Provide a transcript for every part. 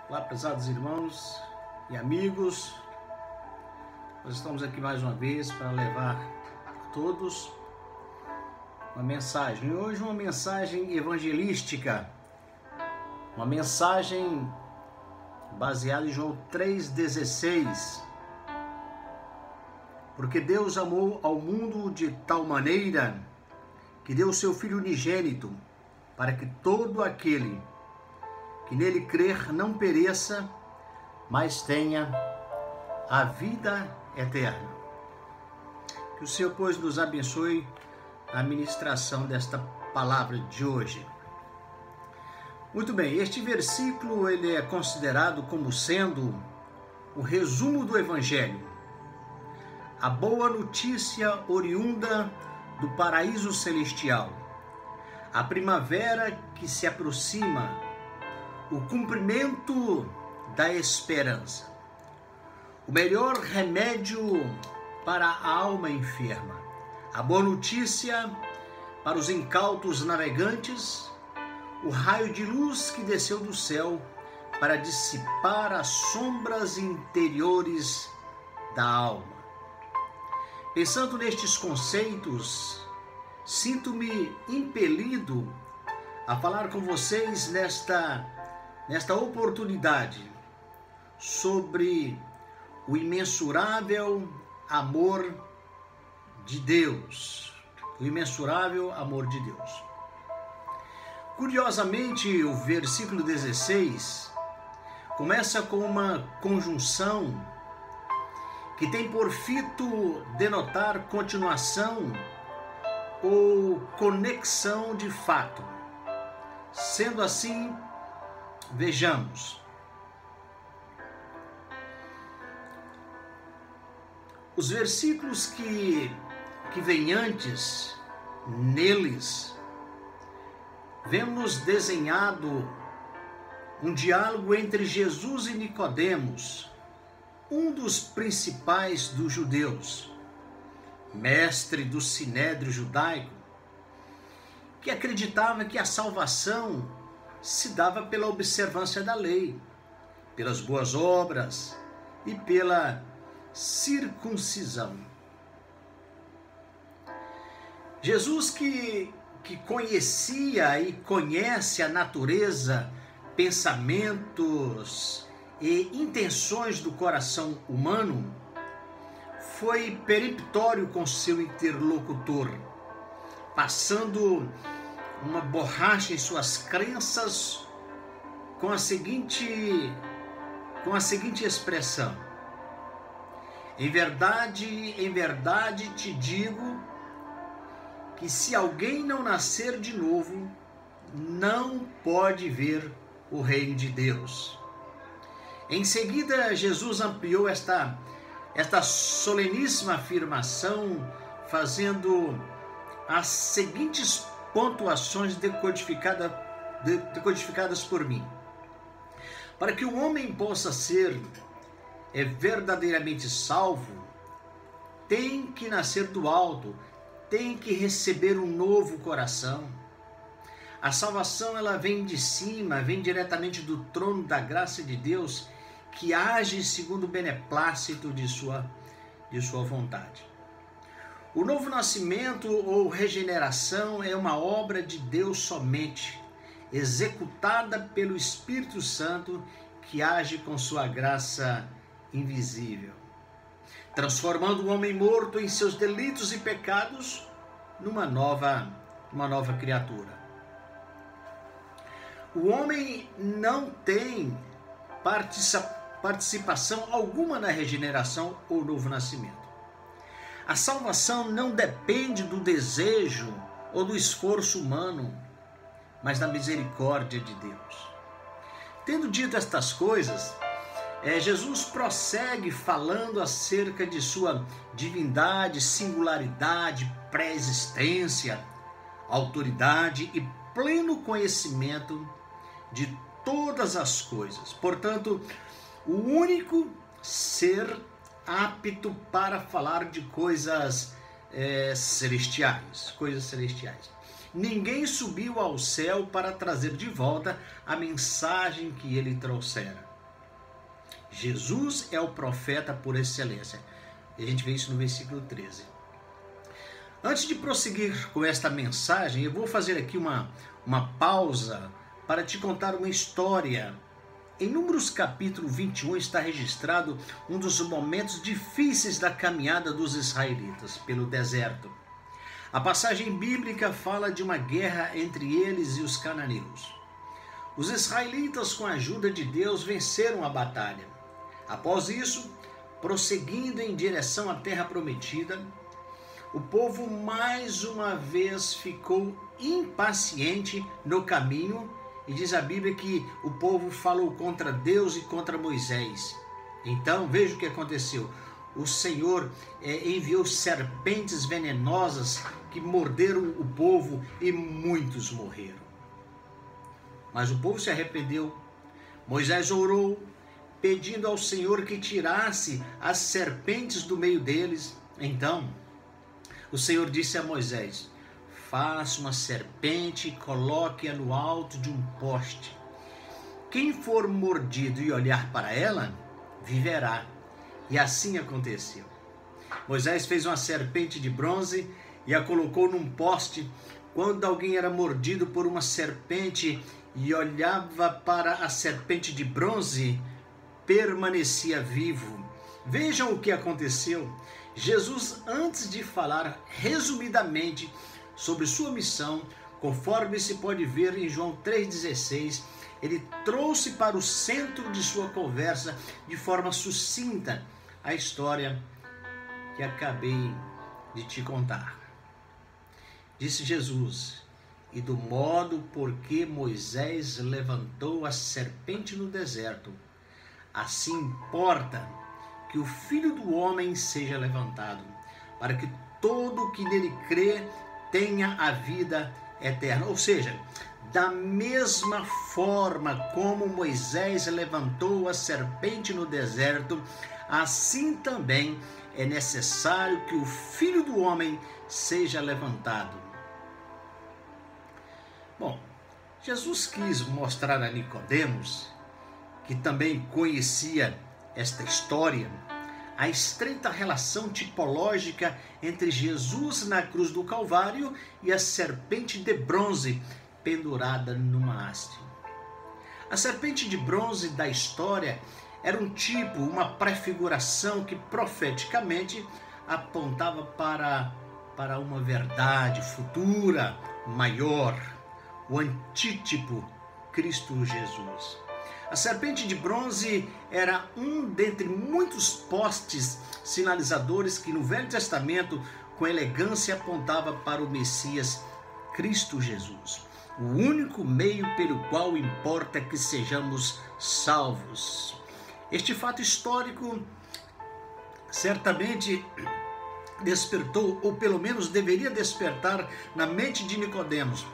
Olá, prezados irmãos e amigos, nós estamos aqui mais uma vez para levar a todos uma mensagem. Hoje uma mensagem evangelística, uma mensagem baseada em João 3,16. Porque Deus amou ao mundo de tal maneira que deu o seu Filho unigênito, para que todo aquele que nele crer não pereça, mas tenha a vida eterna. Que o Senhor, pois, nos abençoe a ministração desta palavra de hoje. Muito bem, este versículo ele é considerado como sendo o resumo do Evangelho. A boa notícia oriunda do paraíso celestial. A primavera que se aproxima, o cumprimento da esperança, o melhor remédio para a alma enferma, a boa notícia para os incautos navegantes, o raio de luz que desceu do céu para dissipar as sombras interiores da alma. Pensando nestes conceitos, sinto-me impelido a falar com vocês nesta oportunidade sobre o imensurável amor de Deus. O imensurável amor de Deus. Curiosamente, o versículo 16 começa com uma conjunção que tem por fito denotar continuação ou conexão de fato. Sendo assim, vejamos. Os versículos que vêm antes, neles, vemos desenhado um diálogo entre Jesus e Nicodemos, um dos principais dos judeus, mestre do sinédrio judaico, que acreditava que a salvação se dava pela observância da lei, pelas boas obras e pela circuncisão. Jesus que conhecia e conhece a natureza, pensamentos e intenções do coração humano, foi peremptório com seu interlocutor, passando uma borracha em suas crenças com a seguinte expressão: em verdade te digo que se alguém não nascer de novo, não pode ver o reino de Deus. Em seguida, Jesus ampliou esta soleníssima afirmação, fazendo as seguintes pontuações decodificadas por mim. Para que o homem possa ser verdadeiramente salvo, tem que nascer do alto, tem que receber um novo coração. A salvação ela vem de cima, vem diretamente do trono da graça de Deus, que age segundo o beneplácito de sua vontade. O novo nascimento ou regeneração é uma obra de Deus somente, executada pelo Espírito Santo, que age com sua graça invisível, transformando o homem morto em seus delitos e pecados numa nova criatura. O homem não tem participação alguma na regeneração ou novo nascimento. A salvação não depende do desejo ou do esforço humano, mas da misericórdia de Deus. Tendo dito estas coisas, Jesus prossegue falando acerca de sua divindade, singularidade, pré-existência, autoridade e pleno conhecimento de todas as coisas. Portanto, o único ser apto para falar de coisas celestiais. Ninguém subiu ao céu para trazer de volta a mensagem que ele trouxera. Jesus é o profeta por excelência. E a gente vê isso no versículo 13. Antes de prosseguir com esta mensagem, eu vou fazer aqui uma pausa para te contar uma história. Em Números capítulo 21 está registrado um dos momentos difíceis da caminhada dos israelitas pelo deserto. A passagem bíblica fala de uma guerra entre eles e os cananeus. Os israelitas, com a ajuda de Deus, venceram a batalha. Após isso, prosseguindo em direção à terra prometida, o povo mais uma vez ficou impaciente no caminho e diz a Bíblia que o povo falou contra Deus e contra Moisés. Então, veja o que aconteceu. O Senhor enviou serpentes venenosas que morderam o povo e muitos morreram. Mas o povo se arrependeu. Moisés orou, pedindo ao Senhor que tirasse as serpentes do meio deles. Então, o Senhor disse a Moisés: faça uma serpente e coloque-a no alto de um poste. Quem for mordido e olhar para ela, viverá. E assim aconteceu. Moisés fez uma serpente de bronze e a colocou num poste. Quando alguém era mordido por uma serpente e olhava para a serpente de bronze, permanecia vivo. Vejam o que aconteceu. Jesus, antes de falar resumidamente sobre sua missão, conforme se pode ver em João 3,16, ele trouxe para o centro de sua conversa, de forma sucinta, a história que acabei de te contar. Disse Jesus: e do modo por que Moisés levantou a serpente no deserto, assim importa que o Filho do Homem seja levantado, para que todo o que nele crê tenha a vida eterna. Ou seja, da mesma forma como Moisés levantou a serpente no deserto, assim também é necessário que o Filho do Homem seja levantado. Bom, Jesus quis mostrar a Nicodemos, que também conhecia esta história, a estreita relação tipológica entre Jesus na cruz do Calvário e a serpente de bronze pendurada numa haste. A serpente de bronze da história era um tipo, uma prefiguração que profeticamente apontava para uma verdade futura, maior, o antítipo Cristo Jesus. A serpente de bronze era um dentre muitos postes sinalizadores que no Velho Testamento, com elegância, apontava para o Messias Cristo Jesus, o único meio pelo qual importa que sejamos salvos. Este fato histórico certamente despertou, ou pelo menos deveria despertar, na mente de Nicodemos,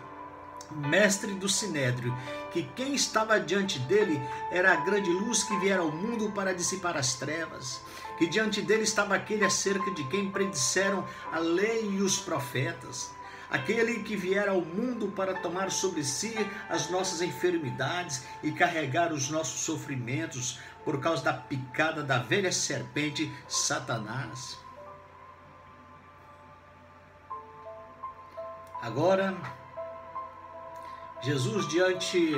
mestre do Sinédrio, que quem estava diante dele era a grande luz que viera ao mundo para dissipar as trevas, que diante dele estava aquele acerca de quem predisseram a lei e os profetas, aquele que viera ao mundo para tomar sobre si as nossas enfermidades e carregar os nossos sofrimentos por causa da picada da velha serpente Satanás. Agora, Jesus, diante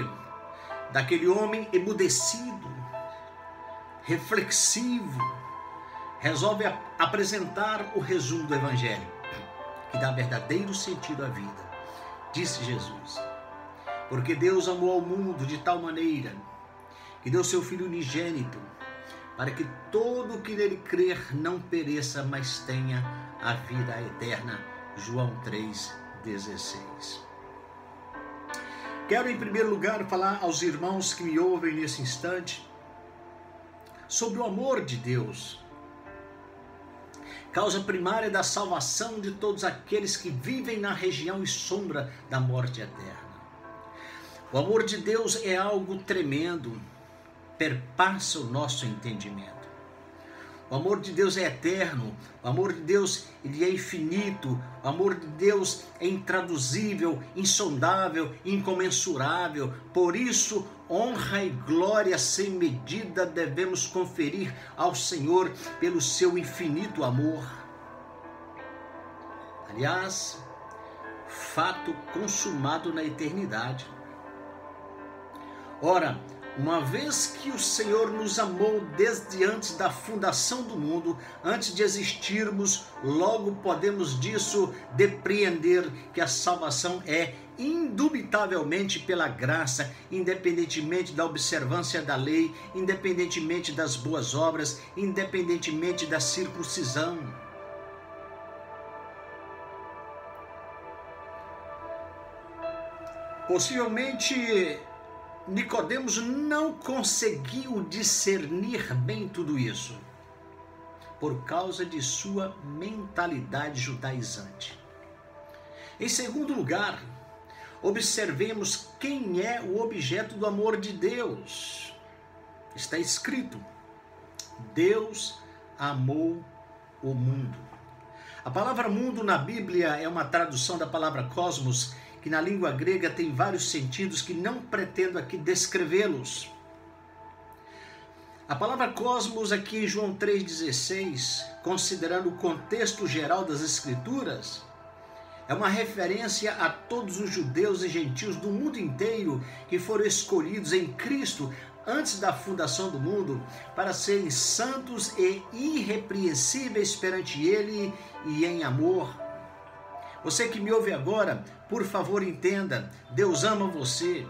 daquele homem emudecido, reflexivo, resolve apresentar o resumo do Evangelho, que dá verdadeiro sentido à vida. Disse Jesus: porque Deus amou ao mundo de tal maneira que deu seu Filho unigênito, para que todo o que nele crer não pereça, mas tenha a vida eterna. João 3,16. Quero, em primeiro lugar, falar aos irmãos que me ouvem nesse instante sobre o amor de Deus, causa primária da salvação de todos aqueles que vivem na região e sombra da morte eterna. O amor de Deus é algo tremendo, perpassa o nosso entendimento. O amor de Deus é eterno, o amor de Deus ele é infinito, o amor de Deus é intraduzível, insondável, incomensurável. Por isso, honra e glória sem medida devemos conferir ao Senhor pelo seu infinito amor. Aliás, fato consumado na eternidade. Ora, uma vez que o Senhor nos amou desde antes da fundação do mundo, antes de existirmos, logo podemos disso depreender que a salvação é indubitavelmente pela graça, independentemente da observância da lei, independentemente das boas obras, independentemente da circuncisão. Possivelmente Nicodemos não conseguiu discernir bem tudo isso, por causa de sua mentalidade judaizante. Em segundo lugar, observemos quem é o objeto do amor de Deus. Está escrito: Deus amou o mundo. A palavra mundo na Bíblia é uma tradução da palavra cosmos, que na língua grega tem vários sentidos que não pretendo aqui descrevê-los. A palavra cosmos aqui em João 3,16, considerando o contexto geral das Escrituras, é uma referência a todos os judeus e gentios do mundo inteiro que foram escolhidos em Cristo antes da fundação do mundo para serem santos e irrepreensíveis perante Ele e em amor. Você que me ouve agora, por favor entenda, Deus ama você.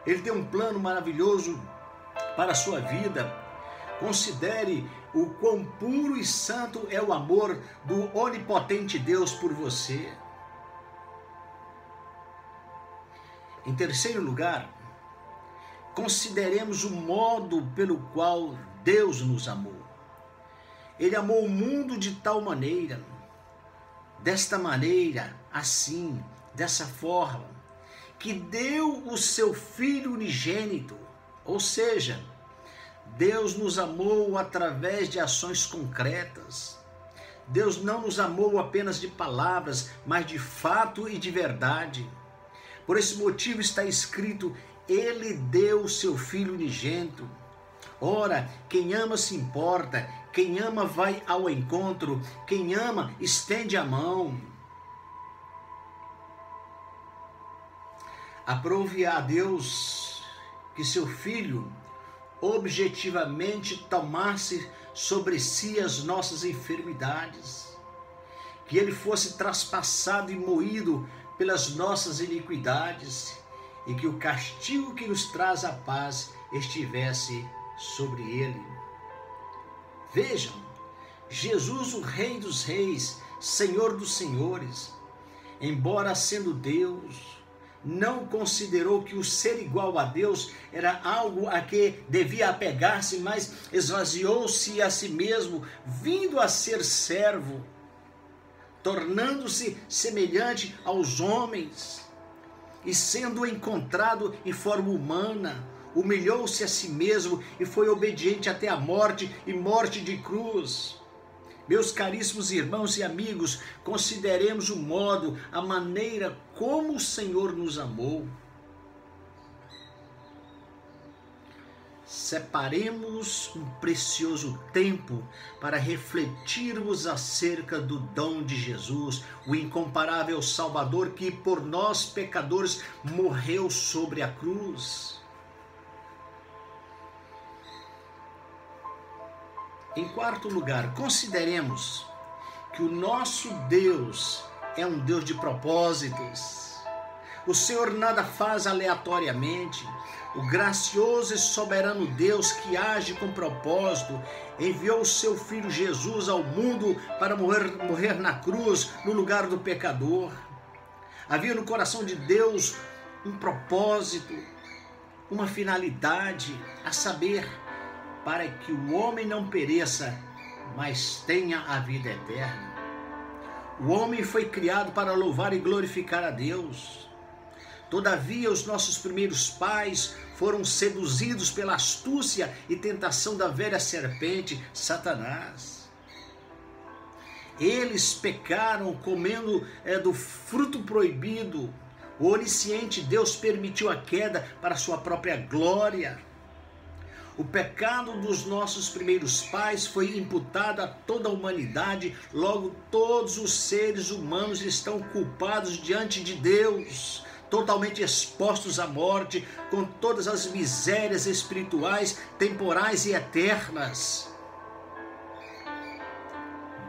Ele tem um plano maravilhoso para a sua vida. Considere o quão puro e santo é o amor do onipotente Deus por você. Em terceiro lugar, consideremos o modo pelo qual Deus nos amou. Ele amou o mundo de tal maneira, desta maneira, assim, dessa forma, que deu o seu Filho unigênito, ou seja, Deus nos amou através de ações concretas. Deus não nos amou apenas de palavras, mas de fato e de verdade. Por esse motivo está escrito: Ele deu o seu Filho unigênito. Ora, quem ama se importa, quem ama vai ao encontro, quem ama estende a mão. Aprove a Deus que seu Filho objetivamente tomasse sobre si as nossas enfermidades, que ele fosse traspassado e moído pelas nossas iniquidades, e que o castigo que nos traz a paz estivesse sobre ele. Vejam, Jesus, o Rei dos Reis, Senhor dos Senhores, embora sendo Deus, não considerou que o ser igual a Deus era algo a que devia apegar-se, mas esvaziou-se a si mesmo, vindo a ser servo, tornando-se semelhante aos homens, e sendo encontrado em forma humana, humilhou-se a si mesmo e foi obediente até a morte e morte de cruz. Meus caríssimos irmãos e amigos, consideremos o modo, a maneira como o Senhor nos amou. Separemos um precioso tempo para refletirmos acerca do dom de Jesus, o incomparável Salvador que por nós pecadores morreu sobre a cruz. Em quarto lugar, consideremos que o nosso Deus é um Deus de propósitos. O Senhor nada faz aleatoriamente. O gracioso e soberano Deus que age com propósito enviou o seu Filho Jesus ao mundo para morrer na cruz no lugar do pecador. Havia no coração de Deus um propósito, uma finalidade, a saber, para que o homem não pereça, mas tenha a vida eterna. O homem foi criado para louvar e glorificar a Deus. Todavia, os nossos primeiros pais foram seduzidos pela astúcia e tentação da velha serpente, Satanás. Eles pecaram comendo do fruto proibido. O onisciente Deus permitiu a queda para sua própria glória. O pecado dos nossos primeiros pais foi imputado a toda a humanidade, logo todos os seres humanos estão culpados diante de Deus, totalmente expostos à morte, com todas as misérias espirituais, temporais e eternas.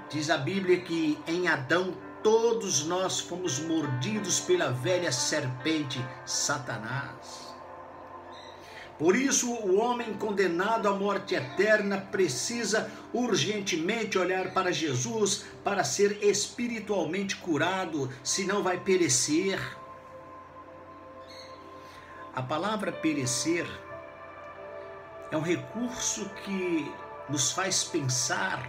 Diz a Bíblia que em Adão todos nós fomos mordidos pela velha serpente, Satanás. Por isso, o homem condenado à morte eterna precisa urgentemente olhar para Jesus para ser espiritualmente curado, senão vai perecer. A palavra perecer é um recurso que nos faz pensar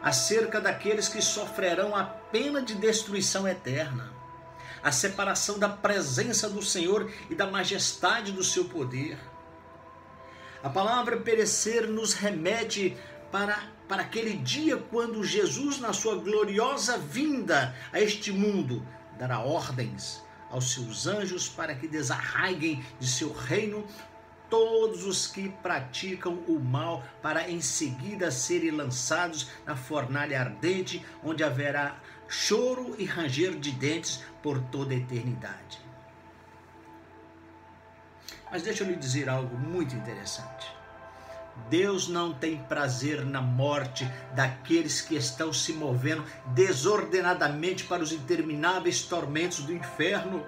acerca daqueles que sofrerão a pena de destruição eterna, a separação da presença do Senhor e da majestade do seu poder. A palavra perecer nos remete para aquele dia quando Jesus, na sua gloriosa vinda a este mundo, dará ordens aos seus anjos para que desarraiguem de seu reino todos os que praticam o mal, para em seguida serem lançados na fornalha ardente, onde haverá choro e ranger de dentes por toda a eternidade. Mas deixa eu lhe dizer algo muito interessante. Deus não tem prazer na morte daqueles que estão se movendo desordenadamente para os intermináveis tormentos do inferno.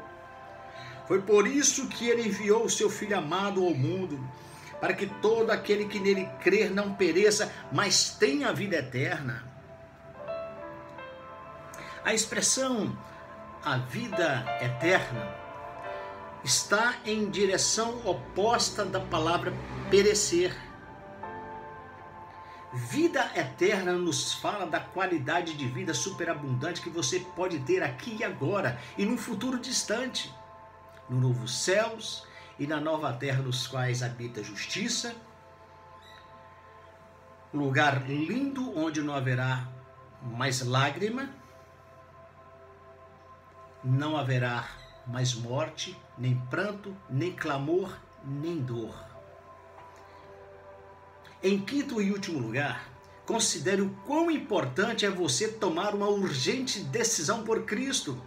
Foi por isso que ele enviou o seu Filho amado ao mundo, para que todo aquele que nele crer não pereça, mas tenha a vida eterna. A expressão a vida eterna está em direção oposta da palavra perecer. Vida eterna nos fala da qualidade de vida superabundante que você pode ter aqui e agora e num futuro distante, no novo céus e na nova terra nos quais habita a justiça, um lugar lindo onde não haverá mais lágrima, não haverá mais morte, nem pranto, nem clamor, nem dor. Em quinto e último lugar, considere o quão importante é você tomar uma urgente decisão por Cristo.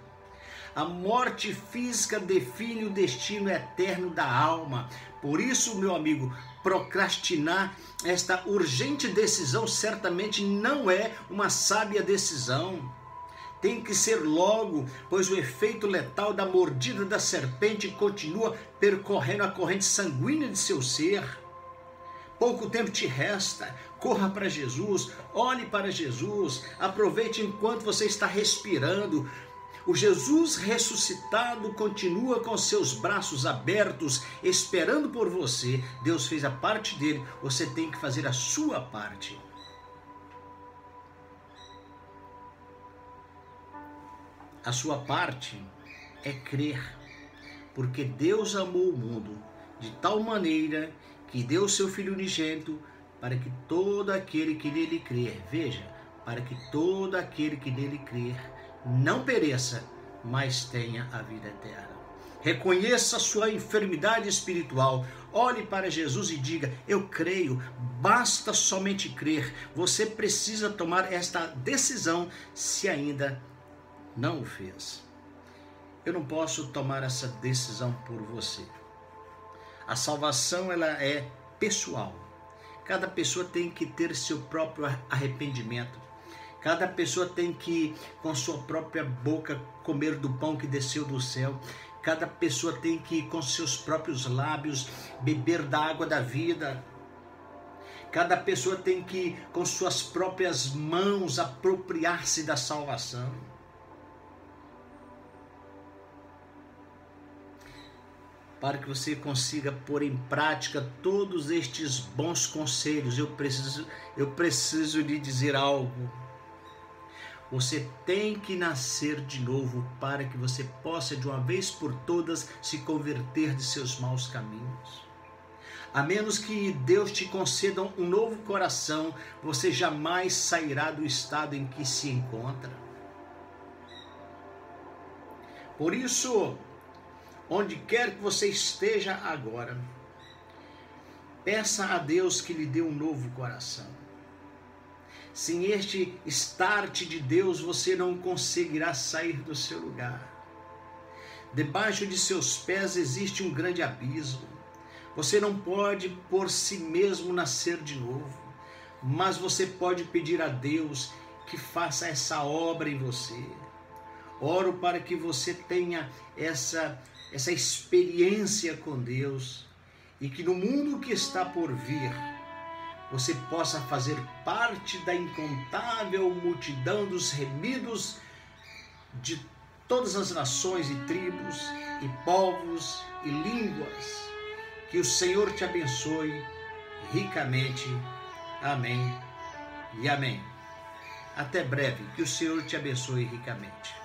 A morte física define o destino eterno da alma. Por isso, meu amigo, procrastinar esta urgente decisão certamente não é uma sábia decisão. Tem que ser logo, pois o efeito letal da mordida da serpente continua percorrendo a corrente sanguínea de seu ser. Pouco tempo te resta, corra para Jesus, olhe para Jesus, aproveite enquanto você está respirando. O Jesus ressuscitado continua com seus braços abertos, esperando por você. Deus fez a parte dele, você tem que fazer a sua parte. A sua parte é crer, porque Deus amou o mundo de tal maneira que deu seu Filho unigênito para que todo aquele que nele crer, veja, para que todo aquele que nele crer não pereça, mas tenha a vida eterna. Reconheça a sua enfermidade espiritual, olhe para Jesus e diga: eu creio, basta somente crer. Você precisa tomar esta decisão se ainda não o fez. Eu não posso tomar essa decisão por você. A salvação, ela é pessoal. Cada pessoa tem que ter seu próprio arrependimento. Cada pessoa tem que, com sua própria boca, comer do pão que desceu do céu. Cada pessoa tem que, com seus próprios lábios, beber da água da vida. Cada pessoa tem que, com suas próprias mãos, apropriar-se da salvação. Para que você consiga pôr em prática todos estes bons conselhos, eu preciso lhe dizer algo. Você tem que nascer de novo para que você possa de uma vez por todas se converter de seus maus caminhos. A menos que Deus te conceda um novo coração, você jamais sairá do estado em que se encontra. Por isso, onde quer que você esteja agora, peça a Deus que lhe dê um novo coração. Sem este start de Deus, você não conseguirá sair do seu lugar. Debaixo de seus pés existe um grande abismo. Você não pode por si mesmo nascer de novo, mas você pode pedir a Deus que faça essa obra em você. Oro para que você tenha essa experiência com Deus e que no mundo que está por vir, você possa fazer parte da incontável multidão dos remidos de todas as nações e tribos e povos e línguas. Que o Senhor te abençoe ricamente. Amém e amém. Até breve. Que o Senhor te abençoe ricamente.